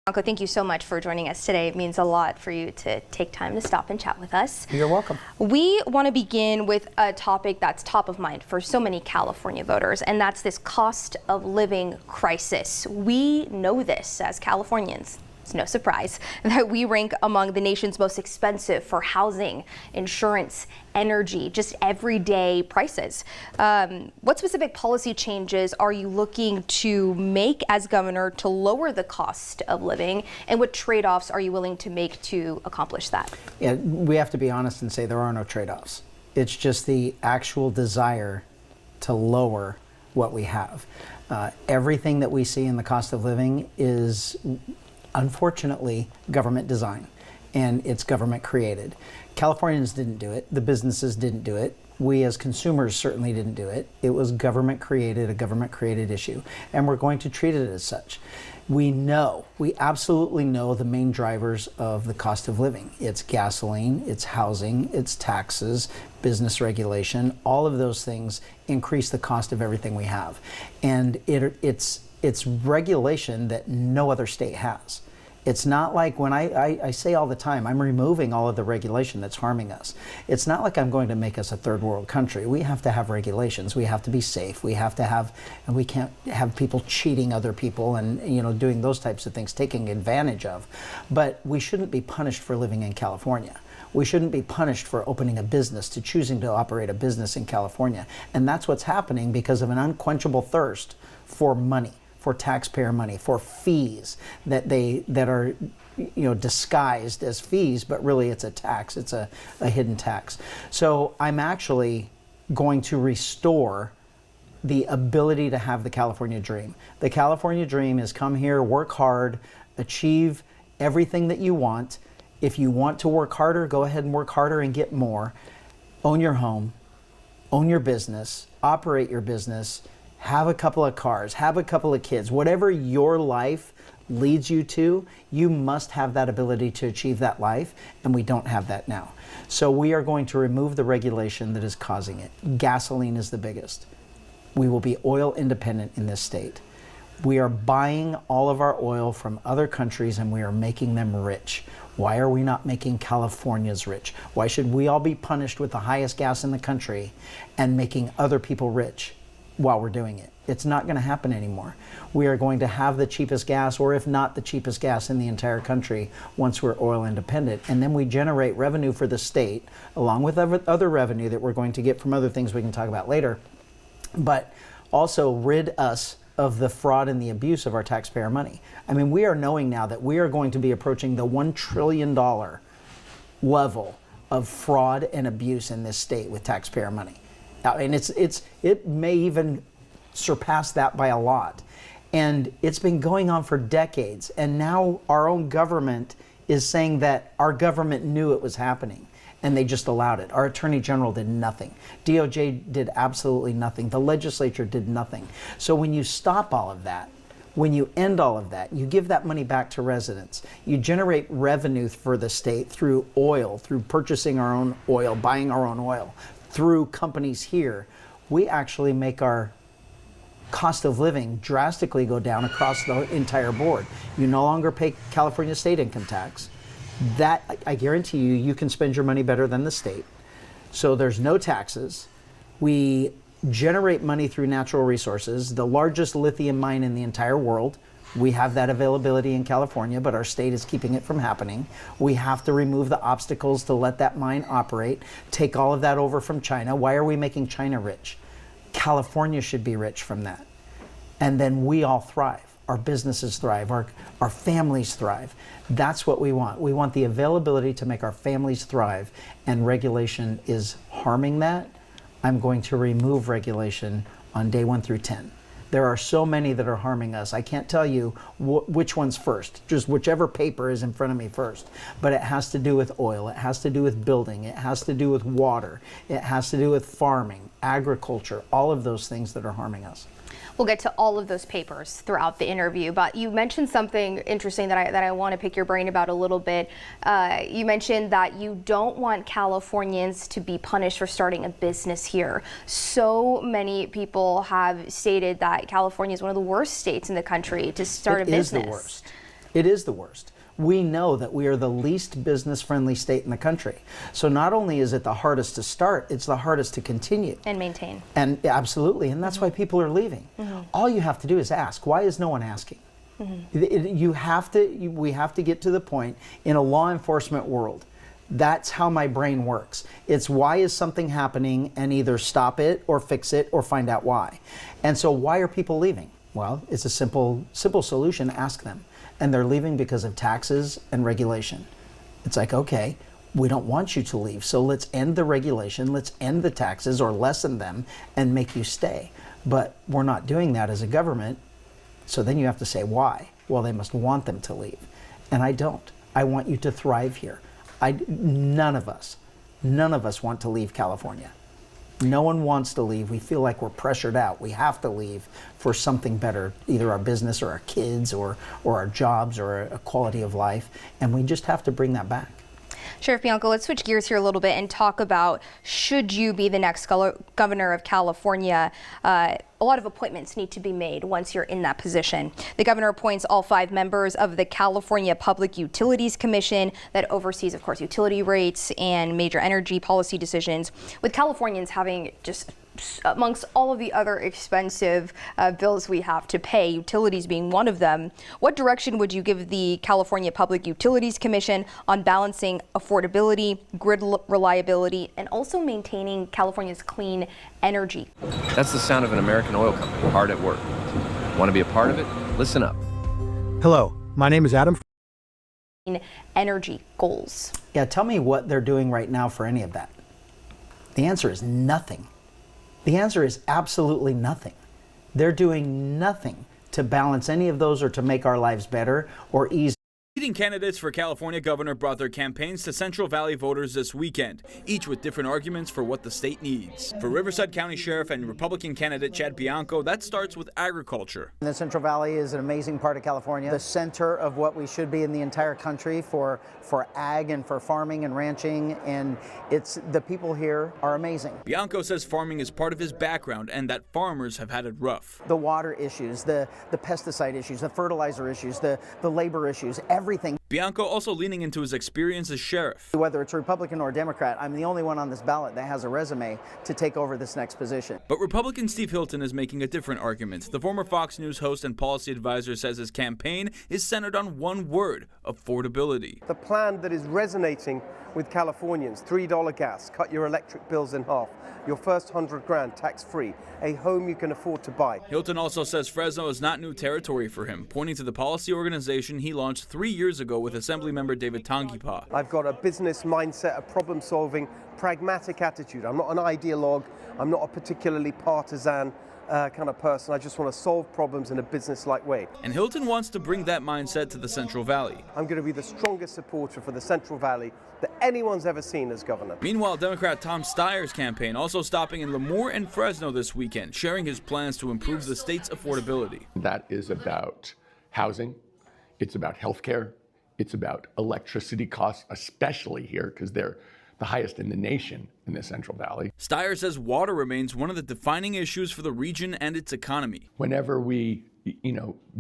Franco, thank you so much for joining us today. It means a lot for you to take time to stop and chat with us. You're welcome. We want to begin with a topic that's top of mind for so many California voters, and that's this cost of living crisis. We know this as Californians. It's no surprise that we rank among the nation's most expensive for housing, insurance, energy, just everyday prices. What specific policy changes are you looking to make as governor to lower the cost of living, and what trade-offs are you willing to make to accomplish that? Yeah, we have to be honest and say there are no trade-offs. It's just the actual desire to lower what we have. Everything that we see in the cost of living is unfortunately government design, and it's government created. Californians didn't do it, the businesses didn't do it, we as consumers certainly didn't do it. It was government created, a government created issue, and we're going to treat it as such. We absolutely know the main drivers of the cost of living. It's gasoline, it's housing, it's taxes, business regulation. All of those things increase the cost of everything we have. And it's regulation that no other state has. It's not like when I say all the time, I'm removing all of the regulation that's harming us. It's not like I'm going to make us a third world country. We have to have regulations. We have to be safe. We have to have, and we can't have people cheating other people and doing those types of things, taking advantage of. But we shouldn't be punished for living in California. We shouldn't be punished for opening a business, to choosing to operate a business in California. And that's what's happening because of an unquenchable thirst for money, for taxpayer money, for fees that are disguised as fees, but really it's a tax. It's a hidden tax. So I'm actually going to restore the ability to have the California dream. The California dream is come here, work hard, achieve everything that you want. If you want to work harder, go ahead and work harder and get more. Own your home, own your business, operate your business, have a couple of cars, have a couple of kids. Whatever your life leads you to, you must have that ability to achieve that life, and we don't have that now. So we are going to remove the regulation that is causing it. Gasoline is the biggest. We will be oil independent in this state. We are buying all of our oil from other countries and we are making them rich. Why are we not making Californians rich? Why should we all be punished with the highest gas in the country and making other people rich while we're doing it? It's not going to happen anymore. We are going to have the cheapest gas, or if not the cheapest gas in the entire country, once we're oil independent. And then we generate revenue for the state, along with other revenue that we're going to get from other things we can talk about later, but also rid us of the fraud and the abuse of our taxpayer money. I mean, we are knowing now that we are going to be approaching the $1 trillion level of fraud and abuse in this state with taxpayer money. And it may even surpass that by a lot. And it's been going on for decades. And now our own government is saying that our government knew it was happening and they just allowed it. Our Attorney General did nothing. DOJ did absolutely nothing. The legislature did nothing. So when you stop all of that, when you end all of that, you give that money back to residents. You generate revenue for the state through oil, through purchasing our own oil, buying our own oil, through companies here. We actually make our cost of living drastically go down across the entire board. You no longer pay California state income tax. That, I guarantee you, you can spend your money better than the state. So there's no taxes. We generate money through natural resources, the largest lithium mine in the entire world. We have that availability in California, but our state is keeping it from happening. We have to remove the obstacles to let that mine operate, take all of that over from China. Why are we making China rich? California should be rich from that. And then we all thrive. Our businesses thrive, our families thrive. That's what we want. We want the availability to make our families thrive, and regulation is harming that. I'm going to remove regulation on day 1 through 10. There are so many that are harming us. I can't tell you which one's first, just whichever paper is in front of me first. But it has to do with oil, it has to do with building, it has to do with water, it has to do with farming, agriculture, all of those things that are harming us. We'll get to all of those papers throughout the interview, but you mentioned something interesting that I want to pick your brain about a little bit. You mentioned that you don't want Californians to be punished for starting a business here. So many people have stated that California is one of the worst states in the country to start a business. It is the worst. It is the worst. We know that we are the least business-friendly state in the country. So not only is it the hardest to start, it's the hardest to continue. And maintain. And absolutely, and that's why people are leaving. All you have to do is ask. Why is no one asking? We have to get to the point in a law enforcement world. That's how my brain works. It's why is something happening, and either stop it or fix it or find out why. And so why are people leaving? Well, it's a simple solution. Ask them. And they're leaving because of taxes and regulation. It's like, okay, we don't want you to leave, so let's end the regulation, let's end the taxes or lessen them and make you stay. But we're not doing that as a government, so then you have to say why. Well, they must want them to leave. And I don't. I want you to thrive here. None of us want to leave California. No one wants to leave. We feel like we're pressured out. We have to leave for something better, either our business or our kids or our jobs or a quality of life. And we just have to bring that back. Sheriff Bianco, let's switch gears here a little bit and talk about, should you be the next governor of California? A lot of appointments need to be made once you're in that position. The governor appoints all 5 members of the California Public Utilities Commission that oversees, of course, utility rates and major energy policy decisions, with Californians having just amongst all of the other expensive bills we have to pay, utilities being one of them. What direction would you give the California Public Utilities Commission on balancing affordability, grid reliability, and also maintaining California's clean energy? That's the sound of an American oil company hard at work. Want to be a part of it? Listen up. Hello, my name is Adam. Energy goals. Yeah, tell me what they're doing right now for any of that. The answer is nothing. The answer is absolutely nothing. They're doing nothing to balance any of those or to make our lives better or ease. Leading candidates for California governor brought their campaigns to Central Valley voters this weekend, each with different arguments for what the state needs. For Riverside County Sheriff and Republican candidate Chad Bianco, that starts with agriculture. The Central Valley is an amazing part of California, the center of what we should be in the entire country for ag and for farming and ranching, and the people here are amazing. Bianco says farming is part of his background and that farmers have had it rough. The water issues, the pesticide issues, the fertilizer issues, the labor issues, everything. Bianco also leaning into his experience as sheriff. Whether it's Republican or Democrat, I'm the only one on this ballot that has a resume to take over this next position. But Republican Steve Hilton is making a different argument. The former Fox News host and policy advisor says his campaign is centered on one word: affordability. The plan that is resonating with Californians: $3 gas, cut your electric bills in half, your first $100,000 tax-free, a home you can afford to buy. Hilton also says Fresno is not new territory for him, pointing to the policy organization he launched 3 years ago with Assemblymember David Tanguipa. I've got a business mindset, a problem-solving, pragmatic attitude. I'm not an ideologue. I'm not a particularly partisan kind of person. I just want to solve problems in a business-like way. And Hilton wants to bring that mindset to the Central Valley. I'm going to be the strongest supporter for the Central Valley that anyone's ever seen as governor. Meanwhile, Democrat Tom Steyer's campaign also stopping in Lemoore and Fresno this weekend, sharing his plans to improve the state's affordability. That is about housing. It's about health care. It's about electricity costs, especially here because they're the highest in the nation in the Central Valley. Steyer says water remains one of the defining issues for the region and its economy. Whenever we,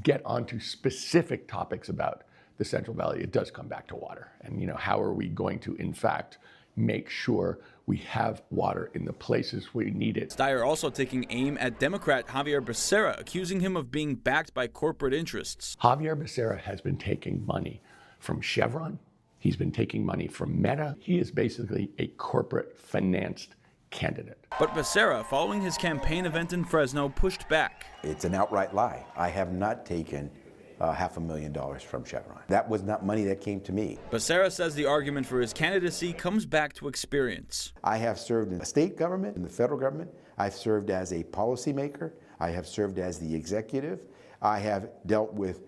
get onto specific topics about the Central Valley, it does come back to water. And, how are we going to, in fact, make sure we have water in the places we need it? Steyer also taking aim at Democrat Javier Becerra, accusing him of being backed by corporate interests. Javier Becerra has been taking money from Chevron. He's been taking money from Meta. He is basically a corporate financed candidate. But Becerra, following his campaign event in Fresno, pushed back. It's an outright lie. I have not taken $500,000 from Chevron. That was not money that came to me. Becerra says the argument for his candidacy comes back to experience. I have served in the state government, in the federal government. I've served as a policymaker. I have served as the executive. I have dealt with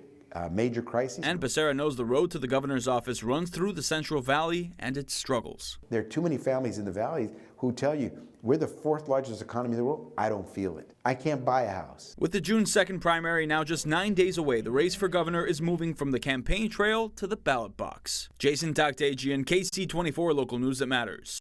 major crises. And Becerra knows the road to the governor's office runs through the Central Valley and its struggles. There are too many families in the valley who tell you, we're the 4th largest economy in the world. I don't feel it. I can't buy a house. With the June 2nd primary now just 9 days away, the race for governor is moving from the campaign trail to the ballot box. Jason Takdagian, KC24 Local News That Matters.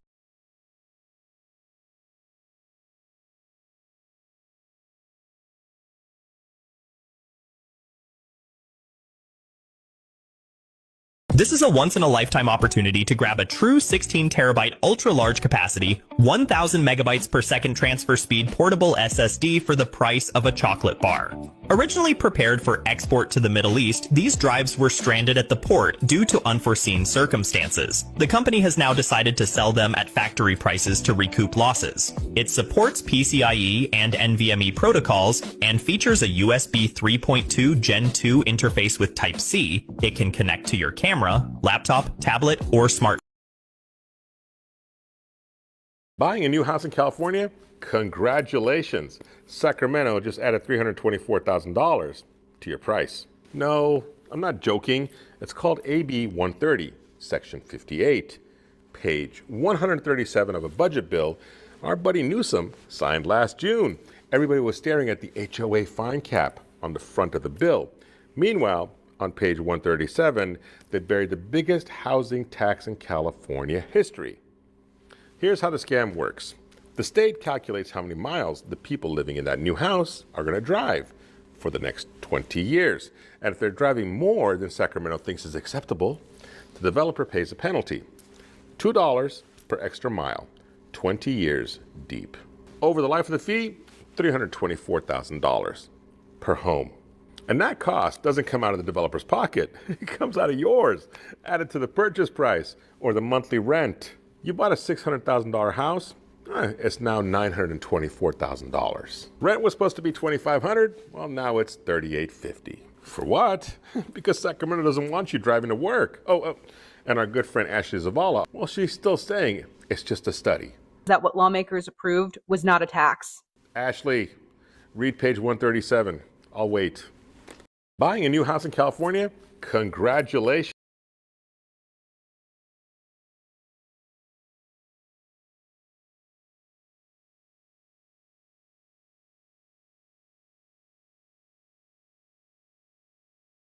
This is a once-in-a-lifetime opportunity to grab a true 16-terabyte ultra-large capacity, 1,000 megabytes per second transfer speed portable SSD for the price of a chocolate bar. Originally prepared for export to the Middle East, these drives were stranded at the port due to unforeseen circumstances. The company has now decided to sell them at factory prices to recoup losses. It supports PCIe and NVMe protocols and features a USB 3.2 Gen 2 interface with Type-C. It can connect to your camera, laptop, tablet, or smart. Buying a new house in California? Congratulations! Sacramento just added $324,000 to your price. No, I'm not joking. It's called AB 130, Section 58, page 137 of a budget bill our buddy Newsom signed last June. Everybody was staring at the HOA fine cap on the front of the bill. Meanwhile, on page 137, they buried the biggest housing tax in California history. Here's how the scam works. The state calculates how many miles the people living in that new house are going to drive for the next 20 years. And if they're driving more than Sacramento thinks is acceptable, the developer pays a penalty. $2 per extra mile, 20 years deep. Over the life of the fee, $324,000 per home. And that cost doesn't come out of the developer's pocket. It comes out of yours, added to the purchase price or the monthly rent. You bought a $600,000 house, it's now $924,000. Rent was supposed to be $2,500, well now it's $3,850. For what? Because Sacramento doesn't want you driving to work. And our good friend Ashley Zavala, well, she's still saying it's just a study. That what lawmakers approved was not a tax. Ashley, read page 137. I'll wait. Buying a new house in California? Congratulations.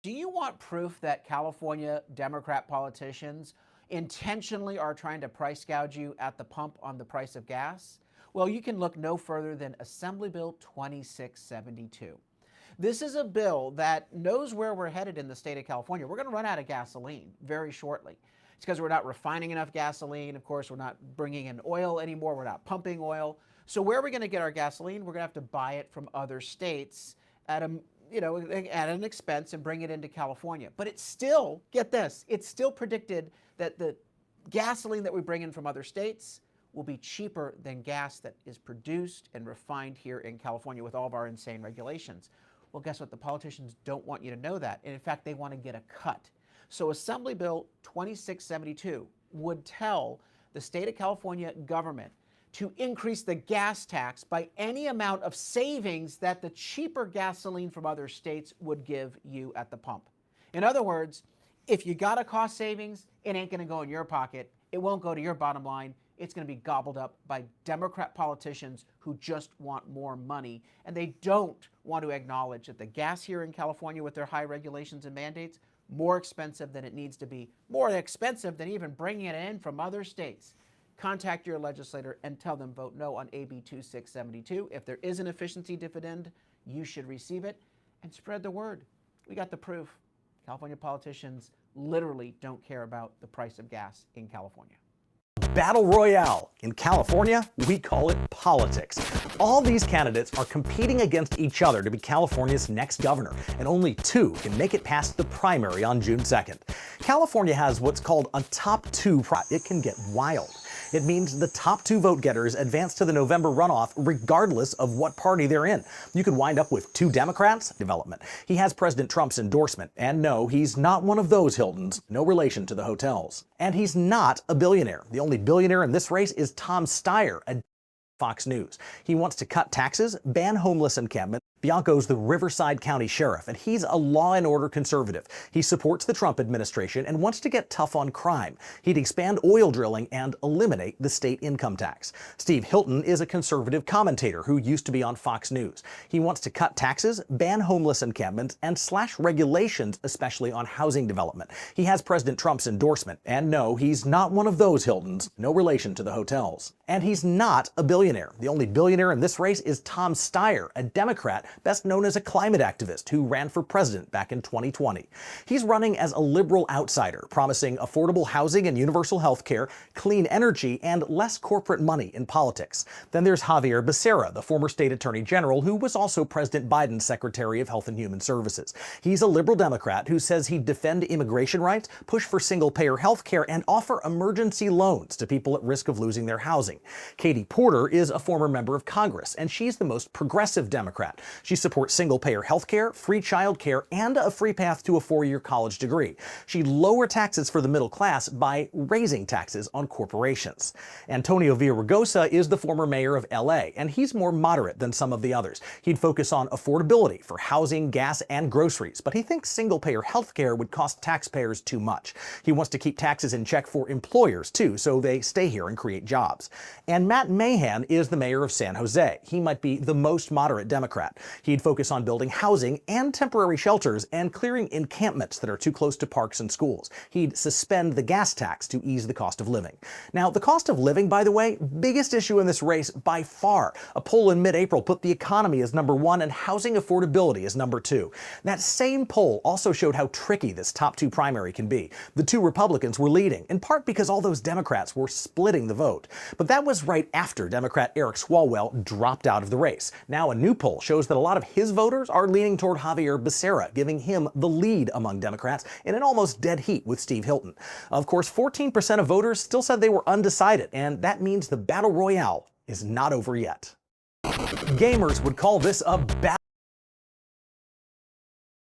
Do you want proof that California Democrat politicians intentionally are trying to price gouge you at the pump on the price of gas? Well, you can look no further than Assembly Bill 2672. This is a bill that knows where we're headed in the state of California. We're going to run out of gasoline very shortly. It's because we're not refining enough gasoline. Of course, we're not bringing in oil anymore. We're not pumping oil. So where are we going to get our gasoline? We're going to have to buy it from other states at an expense and bring it into California. But it's still, get this, it's still predicted that the gasoline that we bring in from other states will be cheaper than gas that is produced and refined here in California with all of our insane regulations. Well, guess what? The politicians don't want you to know that. And in fact, they want to get a cut. So Assembly Bill 2672 would tell the state of California government to increase the gas tax by any amount of savings that the cheaper gasoline from other states would give you at the pump. In other words, if you got a cost savings, it ain't going to go in your pocket. It won't go to your bottom line. It's going to be gobbled up by Democrat politicians who just want more money. And they don't want to acknowledge that the gas here in California with their high regulations and mandates, more expensive than it needs to be, more expensive than even bringing it in from other states. Contact your legislator and tell them vote no on AB 2672. If there is an efficiency dividend, you should receive it and spread the word. We got the proof. California politicians literally don't care about the price of gas in California. Battle Royale. In California, we call it politics. All these candidates are competing against each other to be California's next governor, and only two can make it past the primary on June 2nd. California has what's called a top two. It can get wild. It means the top two vote getters advance to the November runoff regardless of what party they're in. You could wind up with two Democrats. Development. He has President Trump's endorsement. And no, he's not one of those Hiltons. No relation to the hotels. And he's not a billionaire. The only billionaire in this race is Tom Steyer, a Fox News. He wants to cut taxes, ban homeless encampment. Bianco's the Riverside County Sheriff, and he's a law and order conservative. He supports the Trump administration and wants to get tough on crime. He'd expand oil drilling and eliminate the state income tax. Steve Hilton is a conservative commentator who used to be on Fox News. He wants to cut taxes, ban homeless encampments, and slash regulations, especially on housing development. He has President Trump's endorsement. And no, he's not one of those Hiltons. No relation to the hotels. And he's not a billionaire. The only billionaire in this race is Tom Steyer, a Democrat best known as a climate activist who ran for president back in 2020. He's running as a liberal outsider, promising affordable housing and universal health care, clean energy, and less corporate money in politics. Then there's Xavier Becerra, the former state attorney general who was also President Biden's Secretary of Health and Human Services. He's a liberal Democrat who says he'd defend immigration rights, push for single-payer health care, and offer emergency loans to people at risk of losing their housing. Katie Porter is a former member of Congress, and she's the most progressive Democrat. She supports single-payer health care, free child care, and a free path to a 4-year college degree. She'd lower taxes for the middle class by raising taxes on corporations. Antonio Villaraigosa is the former mayor of LA, and he's more moderate than some of the others. He'd focus on affordability for housing, gas, and groceries, but he thinks single-payer health care would cost taxpayers too much. He wants to keep taxes in check for employers, too, so they stay here and create jobs. And Matt Mahan is the mayor of San Jose. He might be the most moderate Democrat. He'd focus on building housing and temporary shelters and clearing encampments that are too close to parks and schools. He'd suspend the gas tax to ease the cost of living. Now, the cost of living, by the way, biggest issue in this race by far. A poll in mid-April put the economy as number 1 and housing affordability as number 2. That same poll also showed how tricky this top 2 primary can be. The 2 Republicans were leading, in part because all those Democrats were splitting the vote. But that was right after Democrat Eric Swalwell dropped out of the race. Now a new poll shows that a lot of his voters are leaning toward Xavier Becerra, giving him the lead among Democrats in an almost dead heat with Steve Hilton. Of course, 14% of voters still said they were undecided, and that means the battle royale is not over yet. Gamers would call this a battle.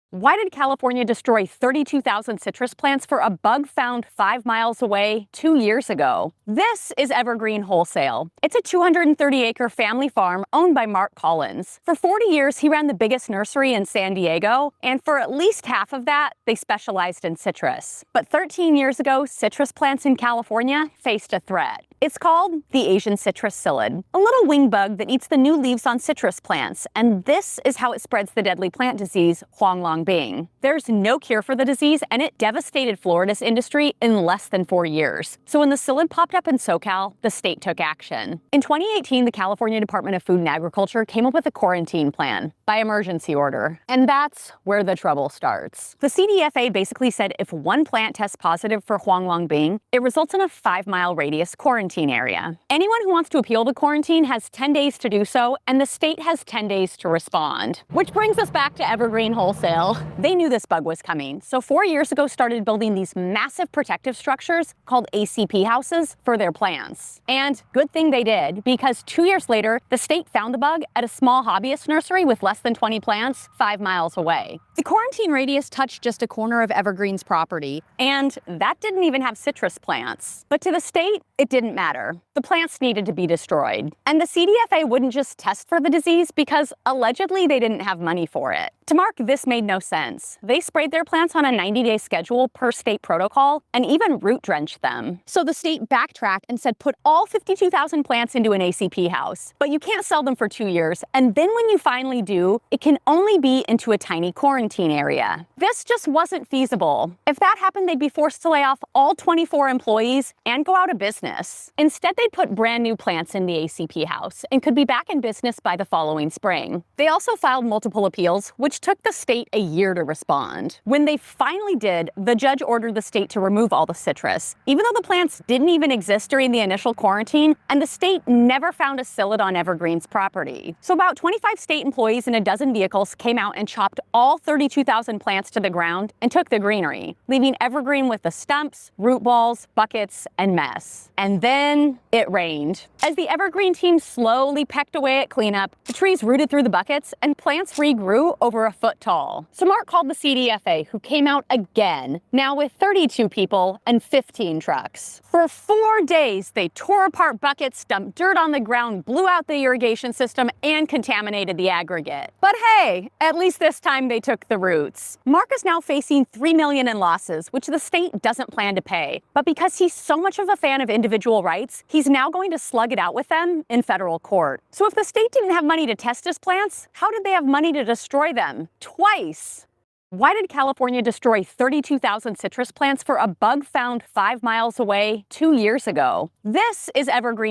Why did California destroy 32,000 citrus plants for a bug found 5 miles away 2 years ago? This is Evergreen Wholesale. It's a 230-acre family farm owned by Mark Collins. For 40 years, he ran the biggest nursery in San Diego, and for at least half of that, they specialized in citrus. But 13 years ago, citrus plants in California faced a threat. It's called the Asian citrus psyllid, a little wing bug that eats the new leaves on citrus plants, and this is how it spreads the deadly plant disease, Huanglongbing. There's no cure for the disease, and it devastated Florida's industry in less than 4 years. So when the psyllid popped up in SoCal, the state took action. In 2018, the California Department of Food and Agriculture came up with a quarantine plan by emergency order, and that's where the trouble starts. The CDFA basically said if one plant tests positive for Huanglongbing, it results in a 5-mile radius quarantine area. Anyone who wants to appeal the quarantine has 10 days to do so, and the state has 10 days to respond. Which brings us back to Evergreen Wholesale. They knew this bug was coming, so 4 years ago started building these massive protective structures called ACP houses for their plants. And good thing they did, because 2 years later, the state found the bug at a small hobbyist nursery with less than 20 plants 5 miles away. The quarantine radius touched just a corner of Evergreen's property, and that didn't even have citrus plants. But to the state, it didn't matter. The plants needed to be destroyed. And the CDFA wouldn't just test for the disease because allegedly they didn't have money for it. To Mark, this made no sense. They sprayed their plants on a 90-day schedule per state protocol and even root drenched them. So the state backtracked and said put all 52,000 plants into an ACP house, but you can't sell them for 2 years. And then when you finally do, it can only be into a tiny quarantine area. This just wasn't feasible. If that happened, they'd be forced to lay off all 24 employees and go out of business. Instead, they'd put brand new plants in the ACP house and could be back in business by the following spring. They also filed multiple appeals, which took the state a year to respond. When they finally did, the judge ordered the state to remove all the citrus, even though the plants didn't even exist during the initial quarantine, and the state never found a psyllid on Evergreen's property. So about 25 state employees and a dozen vehicles came out and chopped all 32,000 plants to the ground and took the greenery, leaving Evergreen with the stumps, root balls, buckets, and mess. And then it rained. As the Evergreen team slowly pecked away at cleanup, the trees rooted through the buckets and plants regrew over a foot tall. So Mark called the CDFA, who came out again, now with 32 people and 15 trucks. For 4 days, they tore apart buckets, dumped dirt on the ground, blew out the irrigation system, and contaminated the aggregate. But hey, at least this time they took the roots. Mark is now facing $3 million in losses, which the state doesn't plan to pay. But because he's so much of a fan of individual rights, he's now going to slug it out with them in federal court. So if the state didn't have money to test his plants, how did they have money to destroy them? Twice. Why did California destroy 32,000 citrus plants for a bug found 5 miles away 2 years ago? This is Evergreen